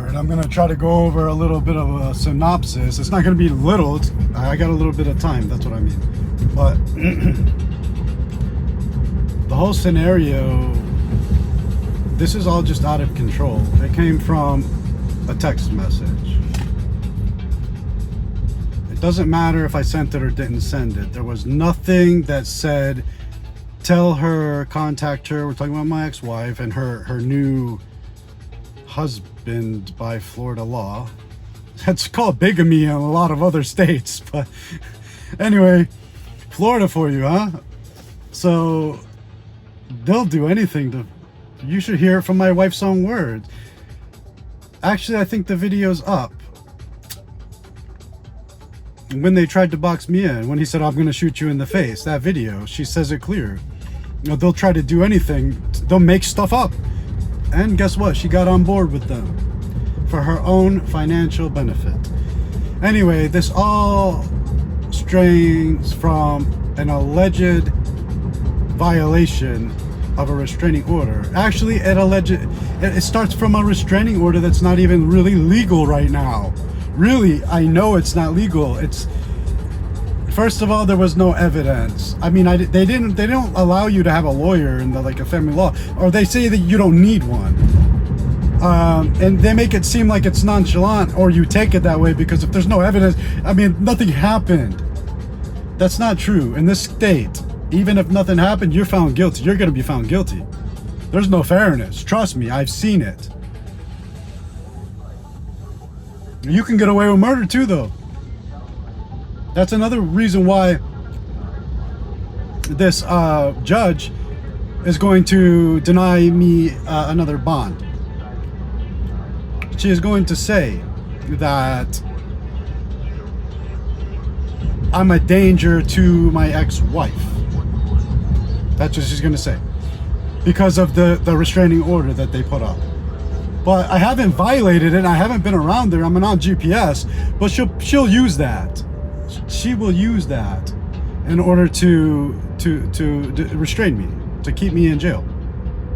right, I'm gonna try to go over a little bit of a synopsis. It's not gonna be little. I got a little bit of time. That's what I mean. But the whole scenario, this is all just out of control. It came from a text message. It doesn't matter if I sent it or didn't send it. There was nothing that said, tell her, contact her. We're talking about my ex-wife and her new husband by Florida law. That's called bigamy in a lot of other states. But anyway, Florida for you, huh? So they'll do anything to... You should hear it from my wife's own words. Actually, I think the video's up. When they tried to box me in, when he said, I'm going to shoot you in the face, that video, she says it clear. You know, they'll try to do anything. They'll make stuff up. And guess what? She got on board with them for her own financial benefit. Anyway, this all strains from an alleged violation of a restraining order. Actually, it starts from a restraining order that's not even really legal right now. Really, I know it's not legal. It's, first of all, there was no evidence. I mean, they don't allow you to have a lawyer in like a family law, or they say that you don't need one. And they make it seem like it's nonchalant, or you take it that way because if there's no evidence, I mean, nothing happened. That's not true. In this state, even if nothing happened, you're found guilty. You're going to be found guilty. There's no fairness. Trust me, I've seen it. You can get away with murder too, though. That's another reason why this judge is going to deny me another bond. She is going to say that I'm a danger to my ex-wife. That's what she's going to say. Because of the restraining order that they put up. But I haven't violated it. I haven't been around there. I'm on GPS. But she'll use that. She will use that in order to restrain me, to keep me in jail.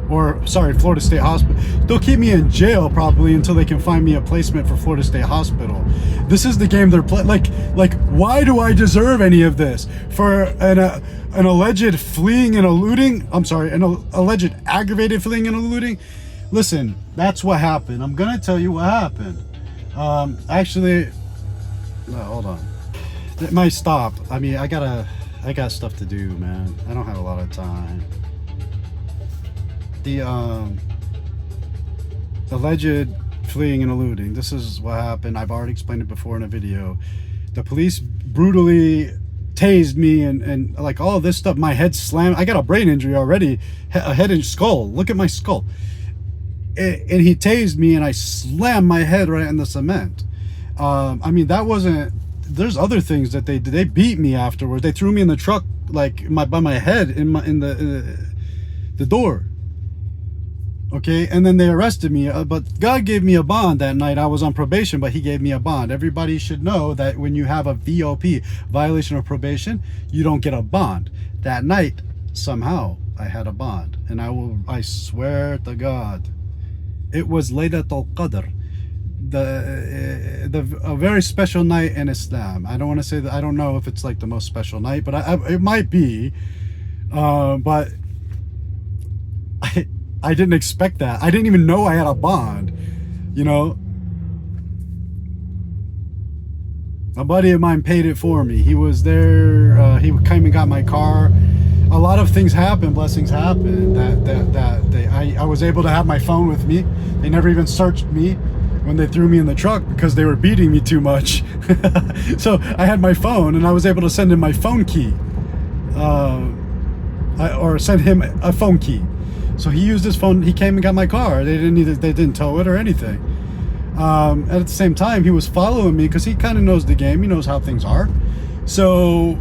Or, sorry, Florida State Hospital. They'll keep me in jail probably until they can find me a placement for Florida State Hospital. This is the game they're playing. Like, why do I deserve any of this? For an alleged fleeing and eluding? I'm sorry, an alleged aggravated fleeing and eluding? Listen, that's what happened. I'm gonna tell you what happened. Actually, no, hold on. It might stop. I mean, I got stuff to do, man. I don't have a lot of time. The alleged fleeing and eluding. This is what happened. I've already explained it before in a video. The police brutally tased me and like all this stuff. My head slammed. I got a brain injury already. A head and skull. Look at my skull. And he tased me and I slammed my head right in the cement. I mean, that wasn't... There's other things that they did. They beat me afterwards. They threw me in the truck, like by my head in the door. Okay, and then they arrested me. But God gave me a bond that night. I was on probation, but He gave me a bond. Everybody should know that when you have a VOP, violation of probation, you don't get a bond. That night, somehow, I had a bond, and I swear to God, it was Laylatul Qadr. A very special night in Islam. I don't want to say that. I don't know if it's like the most special night, but it might be. But I didn't expect that. I didn't even know I had a bond. You know, a buddy of mine paid it for me. He was there. He came and got my car. A lot of things happened. Blessings happened. I was able to have my phone with me. They never even searched me when they threw me in the truck because they were beating me too much. So I had my phone and I was able to send him my phone key, or send him a phone key. So he used his phone. He came and got my car. They didn't tow it or anything. At the same time, he was following me because he kind of knows the game. He knows how things are. So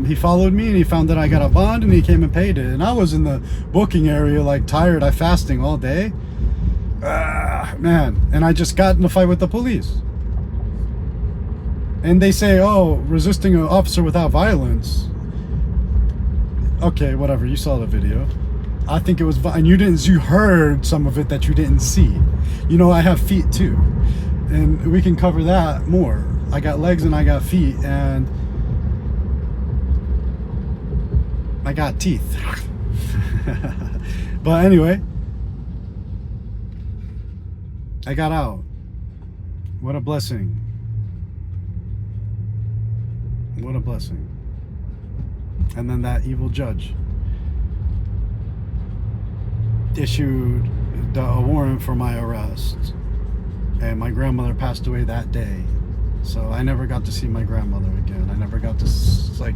he followed me and he found that I got a bond and he came and paid it. And I was in the booking area, like tired. I fasting all day. Man, and I just got in a fight with the police. And they say, oh, resisting an officer without violence. Okay, whatever, you saw the video. I think it was, and you heard some of it that you didn't see. You know, I have feet too, and we can cover that more. I got legs and I got feet, and I got teeth. But anyway, I got out. What a blessing. What a blessing. And then that evil judge issued a warrant for my arrest, and my grandmother passed away that day. So I never got to see my grandmother again. I never got to, like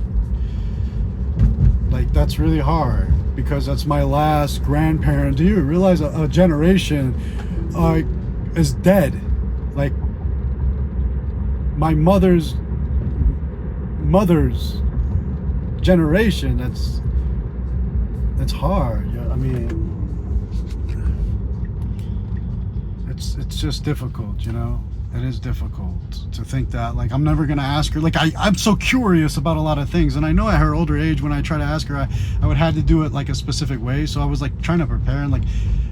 that's really hard, because that's my last grandparent. Do you realize a generation is dead? Like my mother's generation. That's hard. Yeah, I mean, it's just difficult, you know. It is difficult to think that, like, I'm never gonna ask her. Like, I'm so curious about a lot of things, and I know at her older age, when I try to ask her, I would have to do it like a specific way. So I was like trying to prepare, and like,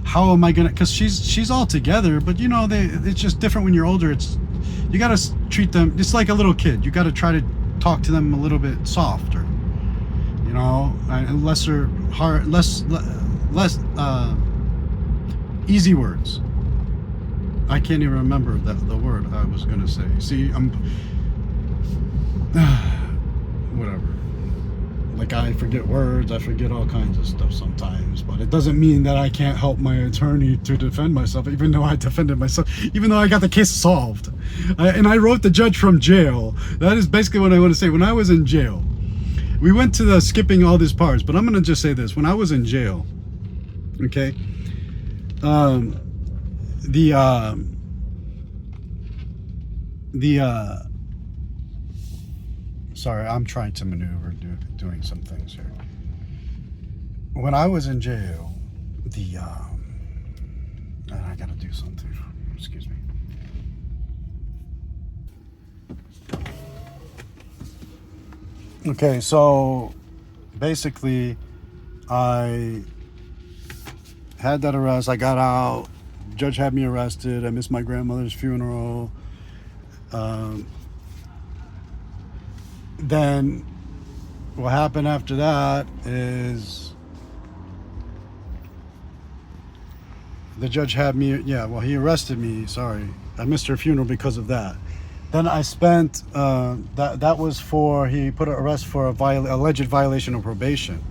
how am I gonna? Because she's all together, but you know, it's just different when you're older. You gotta treat them just like a little kid. You gotta try to talk to them a little bit softer, you know, and less easy words. I can't even remember the word I was gonna say. See, whatever. Like, I forget words, I forget all kinds of stuff sometimes, but it doesn't mean that I can't help my attorney to defend myself, even though I defended myself, even though I got the case solved. And I wrote the judge from jail. That is basically what I want to say. When I was in jail, we went to the skipping all these parts, but I'm gonna just say this. When I was in jail, okay, sorry, I'm trying to maneuver doing some things here. When I was in jail, I gotta do something. Excuse me. Okay, so basically, I had that arrest. I got out. Judge had me arrested. I missed my grandmother's funeral. Then what happened after that is the judge had me, he arrested me. Sorry, I missed her funeral because of that. Then I spent that was for, he put an arrest for alleged violation of probation.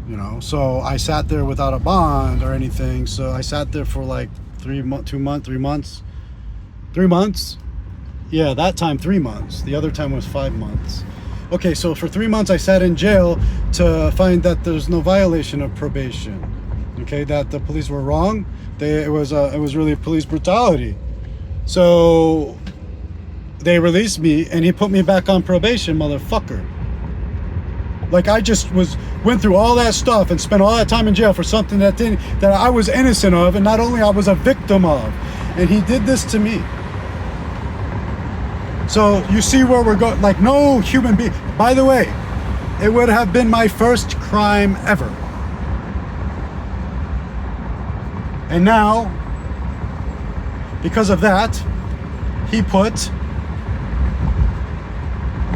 You know, so I sat there without a bond or anything. So I sat there for like 3 months. Yeah, that time 3 months. The other time was 5 months. Okay, so for 3 months I sat in jail to find that there's no violation of probation. Okay, that the police were wrong. It was really police brutality. So they released me, and he put me back on probation, motherfucker. Like, I just went through all that stuff and spent all that time in jail for something that I was innocent of, and not only I was a victim of. And he did this to me. So you see where we're going. Like, no human being. By the way, it would have been my first crime ever. And now, because of that,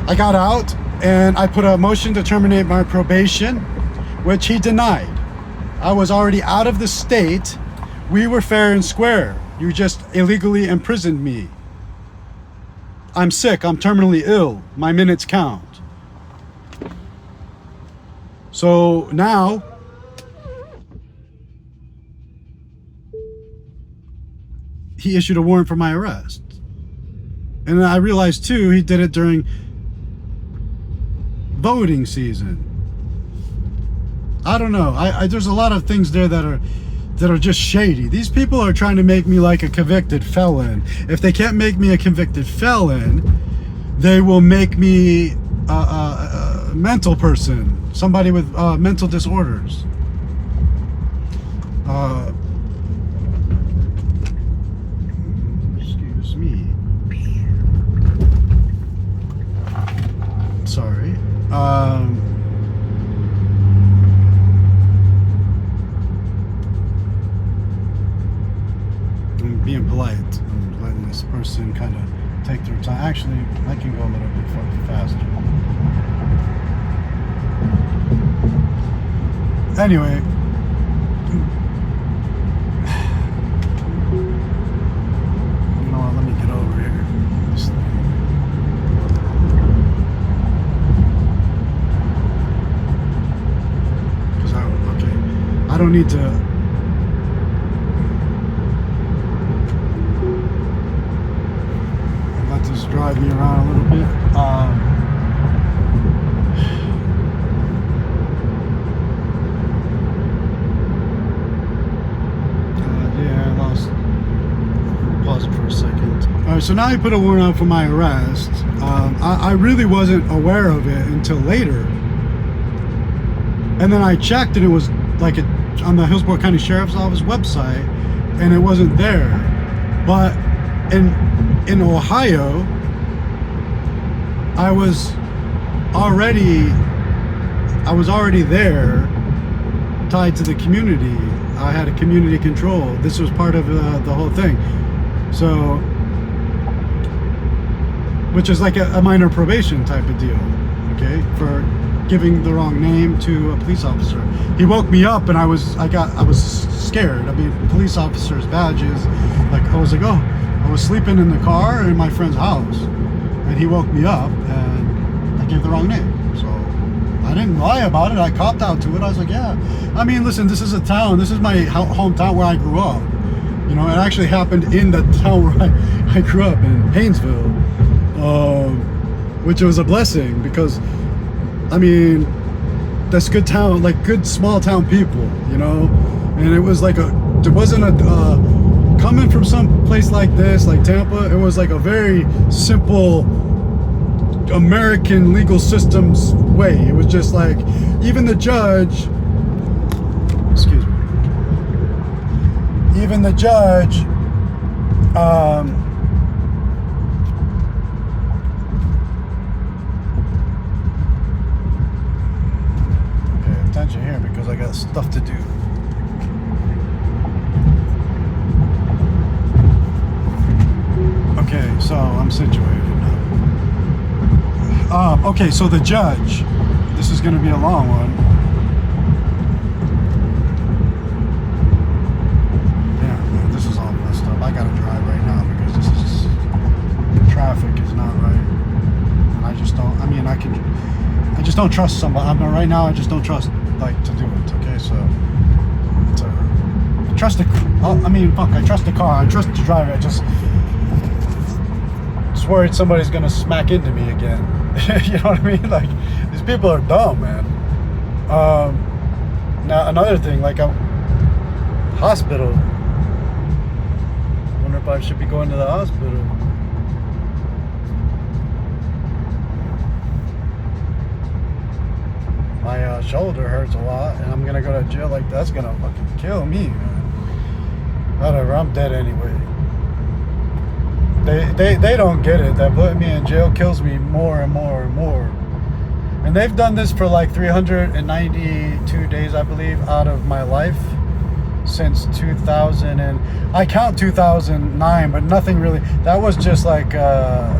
I got out, and I put a motion to terminate my probation, which he denied. I was already out of the state. We were fair and square. You just illegally imprisoned me. I'm sick. I'm terminally ill. My minutes count. So now, he issued a warrant for my arrest. And I realized too, he did it during voting season. I don't know. There's a lot of things there that are just shady. These people are trying to make me like a convicted felon. If they can't make me a convicted felon, they will make me a mental person, somebody with mental disorders. Excuse me. Sorry. I'm being polite. I'm letting this person kind of take their time. Actually, I can go a little bit faster. Anyway, you know what? Let me get over here. This thing. Because I don't need to. Let this drive me around a little bit. Pause it for a second. Alright, so now I put a warrant out for my arrest. I really wasn't aware of it until later. And then I checked and it was like on the Hillsborough County Sheriff's Office website, and it wasn't there. But in Ohio, I was already there, tied to the community. I had a community control. This was part of the whole thing. So, which is like a minor probation type of deal, okay, for giving the wrong name to a police officer. He woke me up, and I was scared. I mean, police officers' badges. I was sleeping in the car in my friend's house, and he woke me up, and I gave the wrong name. So I didn't lie about it. I copped out to it. I was like, yeah. I mean, listen, this is a town. This is my hometown where I grew up. You know, it actually happened in the town where I grew up, in Painesville, which was a blessing because, I mean, that's good town, like good small town people, you know. And it was like there wasn't coming from some place like this, like Tampa, it was like a very simple American legal systems way. It was just like, even the judge, excuse me, even the judge, pay attention here because I got stuff to do. Okay, so I'm situated now. Okay, so the judge, this is going to be a long one. Yeah, man, this is all messed up. I got to drive right now because traffic is not right. And I just don't, I mean, I just don't trust somebody. I mean, right now, I just don't trust, like, to do it, okay? So, I trust the car. I trust the driver. I just worried somebody's gonna smack into me again. You know what I mean? Like, these people are dumb, man. Now another thing, like a hospital. I wonder if I should be going to the hospital. My shoulder hurts a lot, and I'm gonna go to jail. Like, that's gonna fucking kill me, man. Whatever, I'm dead anyway. They don't get it. That putting me in jail kills me more and more and more. And they've done this for like 392 days, I believe, out of my life since 2000, and I count 2009, but nothing really. That was just like a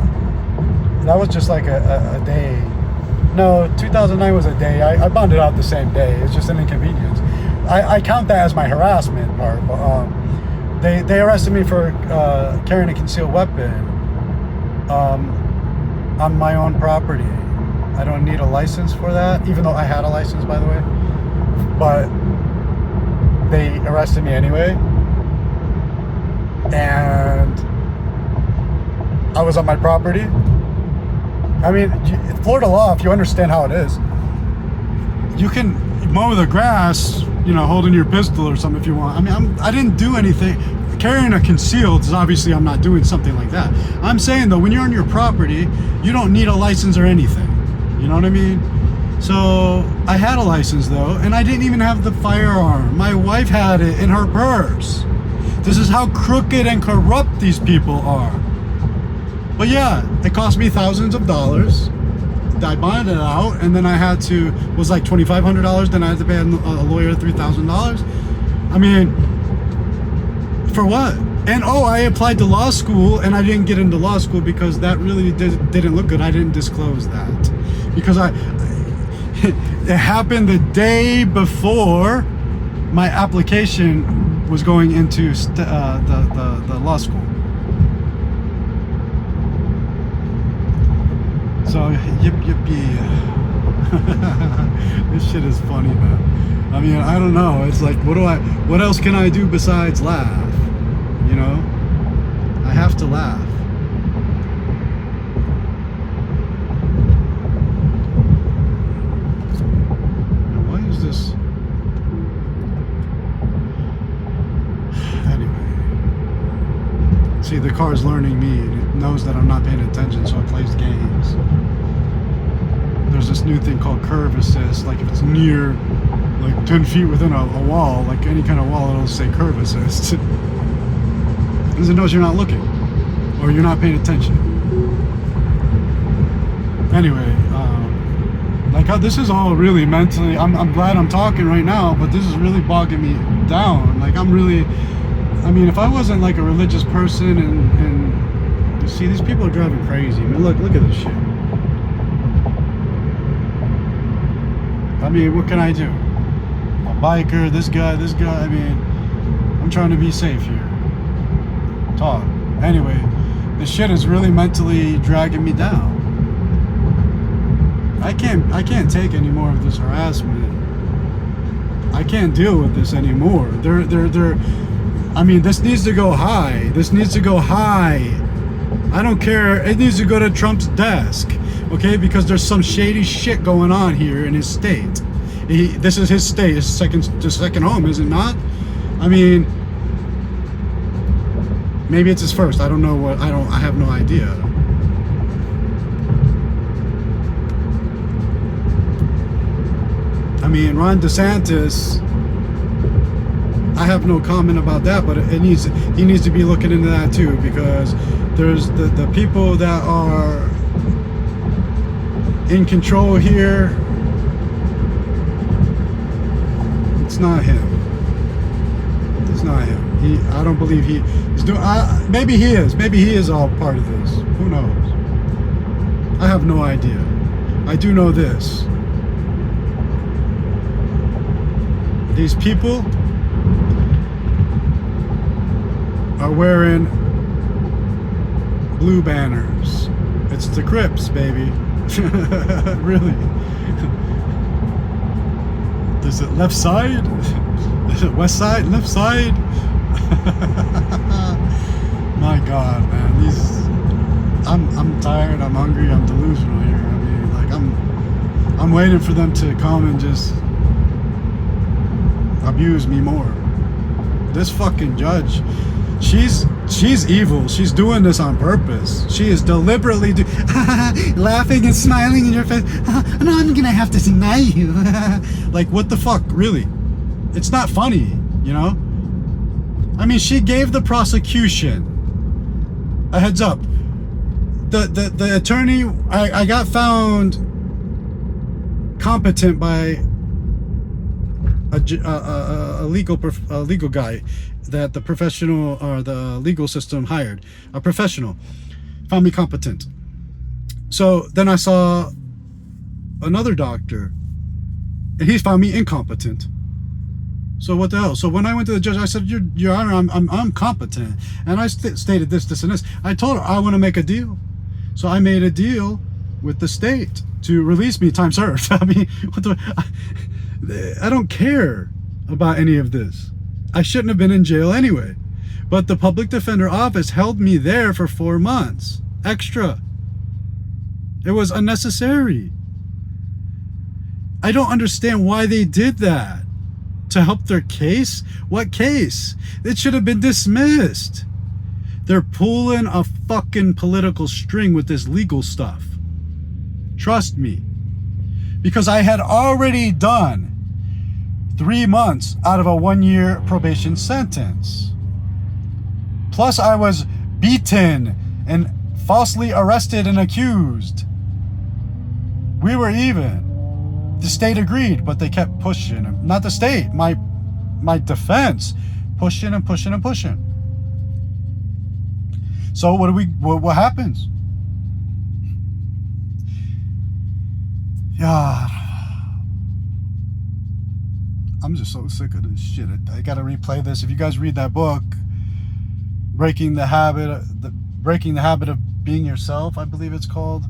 day. No, 2009 was a day. I bonded out the same day. It's just an inconvenience. I count that as my harassment part, but They arrested me for carrying a concealed weapon on my own property. I don't need a license for that, even though I had a license, by the way. But they arrested me anyway. And I was on my property. I mean, Florida law, if you understand how it is, you can mow the grass, you know, holding your pistol or something if you want. I mean, I didn't do anything. Carrying a concealed is obviously, I'm not doing something like that. I'm saying though, when you're on your property, you don't need a license or anything. You know what I mean? So I had a license though, and I didn't even have the firearm. My wife had it in her purse. This is how crooked and corrupt these people are. But yeah, it cost me thousands of dollars. I bonded it out, and then I had to, was like $2,500, then I had to pay a lawyer $3,000. I mean, for what? And I applied to law school, and I didn't get into law school because that really didn't look good. I didn't disclose that because it happened the day before my application was going into the law school. So yippee. This shit is funny, man. I mean, I don't know. It's like, what else can I do besides laugh? You know, I have to laugh. Now, why is this? Anyway, see, the car's learning me, and it knows that I'm not paying attention, so it plays games. There's this new thing called curve assist. Like if it's near, like 10 feet within a wall, like any kind of wall, it'll say curve assist. Because it knows you're not looking or you're not paying attention. Anyway, like this is all really mentally, I'm glad I'm talking right now, but this is really bogging me down. Like I mean, if I wasn't like a religious person and you see, these people are driving crazy. I mean, look at this shit. I mean, what can I do? A biker, this guy, I mean, I'm trying to be safe here. Talk. Anyway, this shit is really mentally dragging me down. I can't take any more of this harassment. I can't deal with this anymore. I mean, this needs to go high. This needs to go high. I don't care. It needs to go to Trump's desk. Okay, because there's some shady shit going on here in his state. This is his state, his second home, is it not? I mean, maybe it's his first. I don't know I have no idea. I mean, Ron DeSantis, I have no comment about that, but he needs to be looking into that too, because there's the people that are in control here. It's not him. It's not him. I don't believe he's doing. Maybe he is. Maybe he is all part of this. Who knows? I have no idea. I do know this. These people are wearing blue banners. It's the Crips, baby. Really? Is it left side? Is it west side? Left side? My God, man. I'm tired. I'm hungry. I'm delusional here. I mean, like I'm waiting for them to come and just abuse me more. This fucking judge, she's evil. She's doing this on purpose. She is deliberately laughing and smiling in your face. No, I'm gonna have to deny you. Like, what the fuck, really? It's not funny, you know? I mean, she gave the prosecution a heads up. The attorney, I got found competent by a legal guy that the professional or the legal system hired. A professional found me competent. So then I saw another doctor, and he found me incompetent. So what the hell? So when I went to the judge, I said, Your Honor, I'm competent, and I stated this, and this. I told her I want to make a deal. So I made a deal with the state to release me, time served. I mean, I don't care about any of this. I shouldn't have been in jail anyway. But the public defender office held me there for 4 months extra. It was unnecessary. I don't understand why they did that. To help their case? What case? It should have been dismissed. They're pulling a fucking political string with this legal stuff. Trust me. Because I had already done 3 months out of a 1-year probation sentence. Plus I was beaten and falsely arrested and accused. We were even. The state agreed, but they kept pushing. Not the state, my defense. Pushing and pushing and pushing. So what happens? Yeah, I'm just so sick of this shit. I gotta replay this. If you guys read that book, Breaking the Habit of Being Yourself, I believe it's called.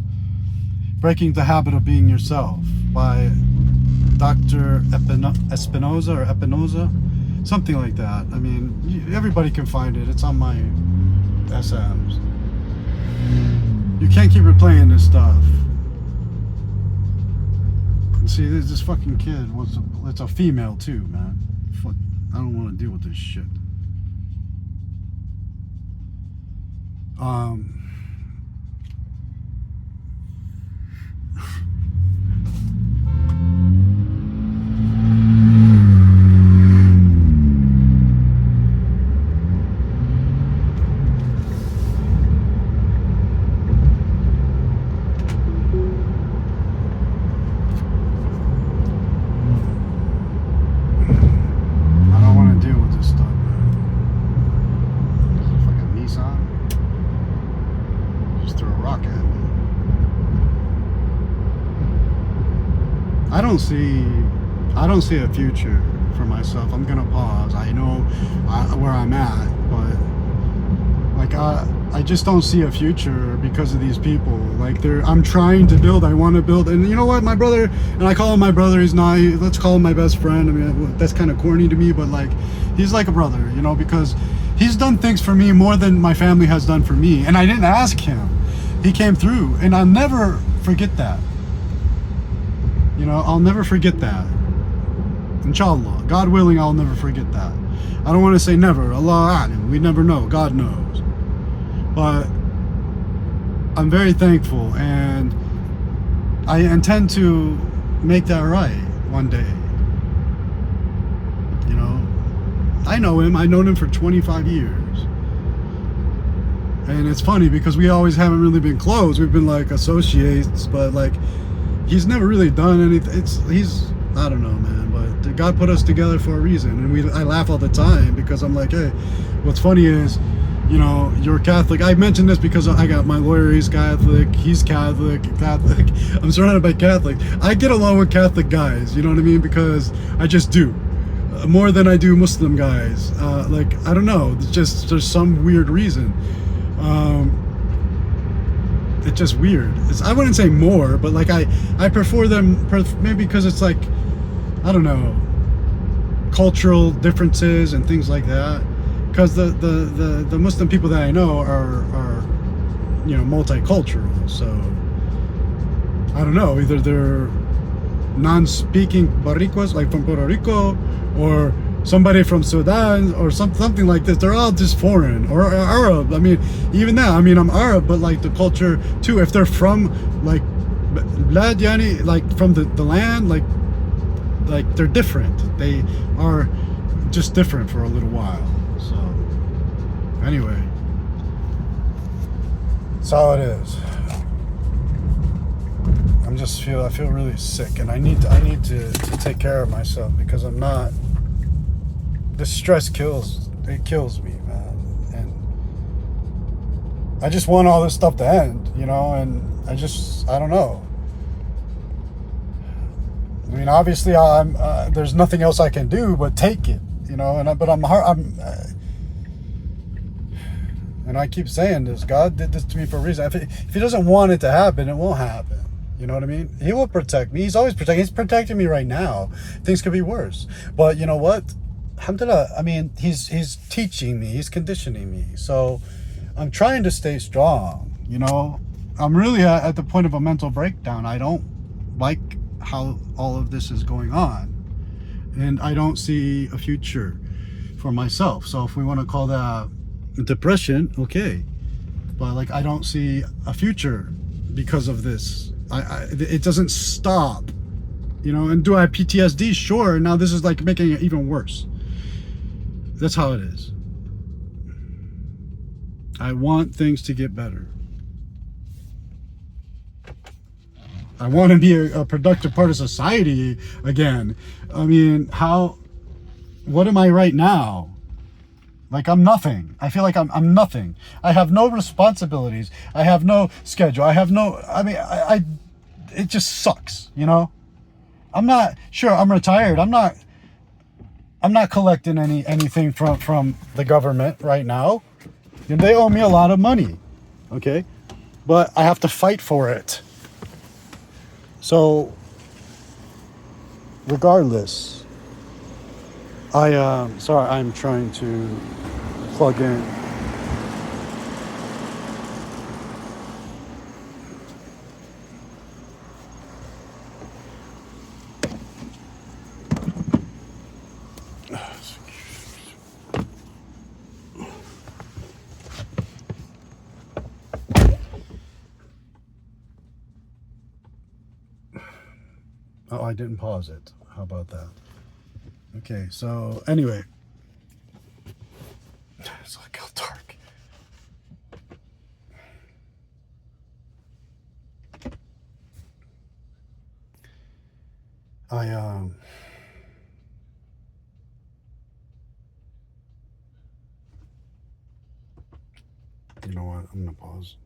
Breaking the Habit of Being Yourself by Dr. Espinoza, something like that. I mean, everybody can find it. It's on my SMs. You can't keep replaying this stuff. And see, this fucking kid it's a female too, man. Fuck, I don't want to deal with this shit. I don't see a future for myself. I'm gonna pause. I know where I'm at, but like I just don't see a future because of these people. Like I'm trying to build. I want to build, and you know what, my brother, and I call him my brother. He's not. Let's call him my best friend. I mean, that's kind of corny to me, but like he's like a brother, you know, because he's done things for me more than my family has done for me, and I didn't ask him. He came through, and I'll never forget that. You know, I'll never forget that. Inshallah, God willing, I'll never forget that. I don't want to say never. Allah alim. We never know. God knows. But I'm very thankful, and I intend to make that right one day. You know, I know him. I've known him for 25 years. And it's funny because we always haven't really been close. We've been like associates, but like he's never really done anything. He's I don't know, man, but God put us together for a reason, and I laugh all the time because I'm like, hey, what's funny is, you know, you're Catholic. I mentioned this because I got my lawyer, he's Catholic, he's Catholic. I'm surrounded by Catholic. I get along with Catholic guys, you know what I mean, because I just do. More than I do Muslim guys. Like, I don't know, there's some weird reason. It's just weird. I wouldn't say more, but like I prefer them maybe because it's like, I don't know, cultural differences and things like that. Because the Muslim people that I know are you know, multicultural. So I don't know, either they're non-speaking Boricuas, like from Puerto Rico, or somebody from Sudan, or something like this. They're all just foreign, or Arab. I mean, even that. I mean, I'm Arab, but like the culture too. If they're from like Blad Yani, like from the land, like they're different. They are just different for a little while. So anyway, that's how it is. I feel really sick, and I need to take care of myself because I'm not. This stress kills me, man, and I just want all this stuff to end, you know, and I don't know. I mean, obviously, there's nothing else I can do but take it, you know, and I keep saying this. God did this to me for a reason. If He doesn't want it to happen, it won't happen. You know what I mean? He will protect me. He's always protecting. He's protecting me right now. Things could be worse, but you know what? Alhamdulillah, I mean, he's teaching me, he's conditioning me. So I'm trying to stay strong, you know. I'm really at the point of a mental breakdown. I don't like how all of this is going on, and I don't see a future for myself. So if we want to call that depression, okay, but like I don't see a future because of this. It doesn't stop, you know. And do I have PTSD? Sure. Now this is like making it even worse. That's how it is. I want things to get better. I want to be a productive part of society again. I mean, what am I right now? Like I'm nothing. I feel like I'm nothing. I have no responsibilities. I have no schedule. I have no. I mean, it just sucks. You know. I'm not sure. I'm retired. I'm not. I'm not collecting anything from the government right now. And they owe me a lot of money. Okay, but I have to fight for it. So, regardless, sorry. I'm trying to plug in. Oh, I didn't pause it. How about that? Okay, so anyway, it's like all dark. I You know what? I'm gonna pause.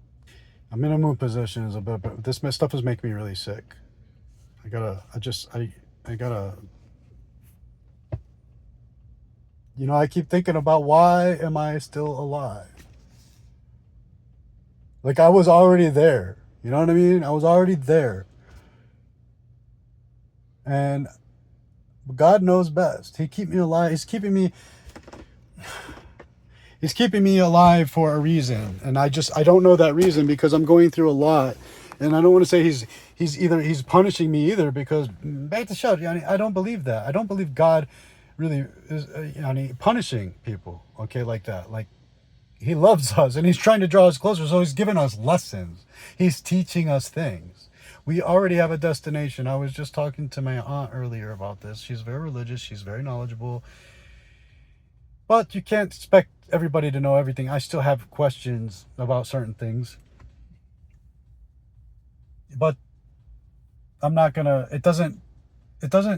I'm in a mood position as a bit, but this stuff is making me really sick. I gotta. You know, I keep thinking about why am I still alive? Like I was already there. You know what I mean? I was already there. And God knows best. He keep me alive. He's keeping me alive for a reason. And I don't know that reason because I'm going through a lot. And I don't want to say he's punishing me either because back to show, I don't believe that. I don't believe God really is punishing people, okay, like that. Like he loves us and he's trying to draw us closer. So he's giving us lessons. He's teaching us things. We already have a destination. I was just talking to my aunt earlier about this. She's very religious. She's very knowledgeable. But you can't expect everybody to know everything. I still have questions about certain things. But I'm not gonna it doesn't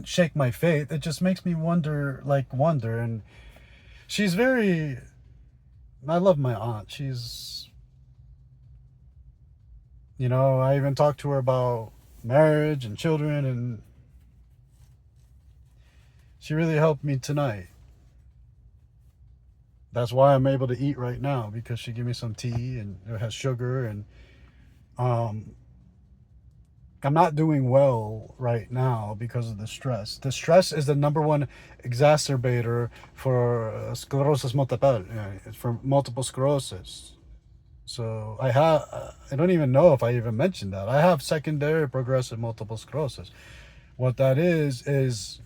shake my faith. It just makes me wonder. And she's very I love my aunt. I even talked to her about marriage and children, and she really helped me tonight. That's why I'm able to eat right now, because she gave me some tea and it has sugar. And um I'm not doing well right now because of the stress. The stress is the number one exacerbator for sclerosis multiple, for multiple sclerosis. So I don't even know if I even mentioned that. I have secondary progressive multiple sclerosis. What that is it's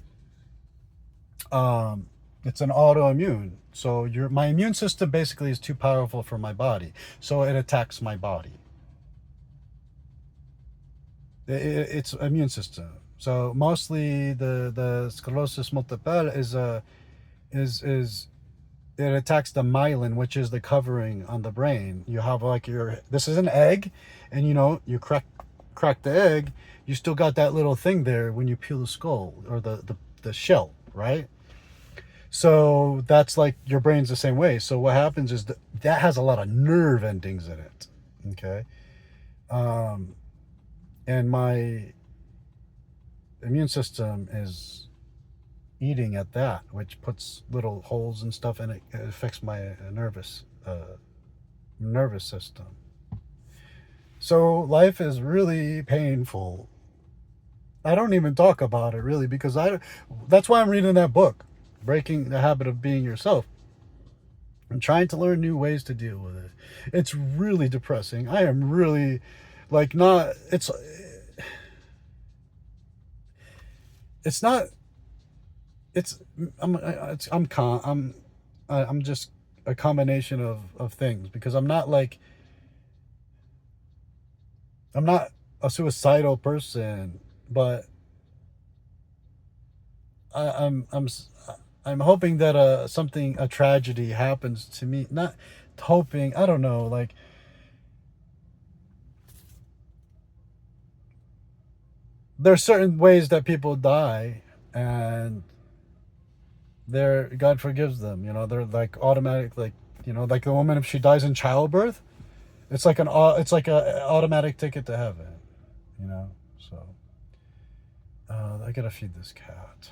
an autoimmune. So my immune system basically is too powerful for my body. So it attacks my body. It's immune system. So mostly the sclerosis multiple is it attacks the myelin, which is the covering on the brain. You have like this is an egg, and you crack the egg. You still got that little thing there when you peel the skull or the shell, right? So that's like your brain's the same way. So what happens is that has a lot of nerve endings in it. Okay. And my immune system is eating at that, which puts little holes and stuff in it. It affects my nervous system. So life is really painful. I don't even talk about it really because that's why I'm reading that book, Breaking the Habit of Being Yourself. I'm trying to learn new ways to deal with it. It's really depressing. I am really like not it's not it's I'm just a combination of things because I'm not a suicidal person, but I, I'm I'm I'm hoping that a tragedy happens to me. Not hoping, I don't know, like there's certain ways that people die, and God forgives them. You know, they're like automatic, like, you know, like the woman, if she dies in childbirth, it's like it's like a automatic ticket to heaven, you know. So I gotta feed this cat.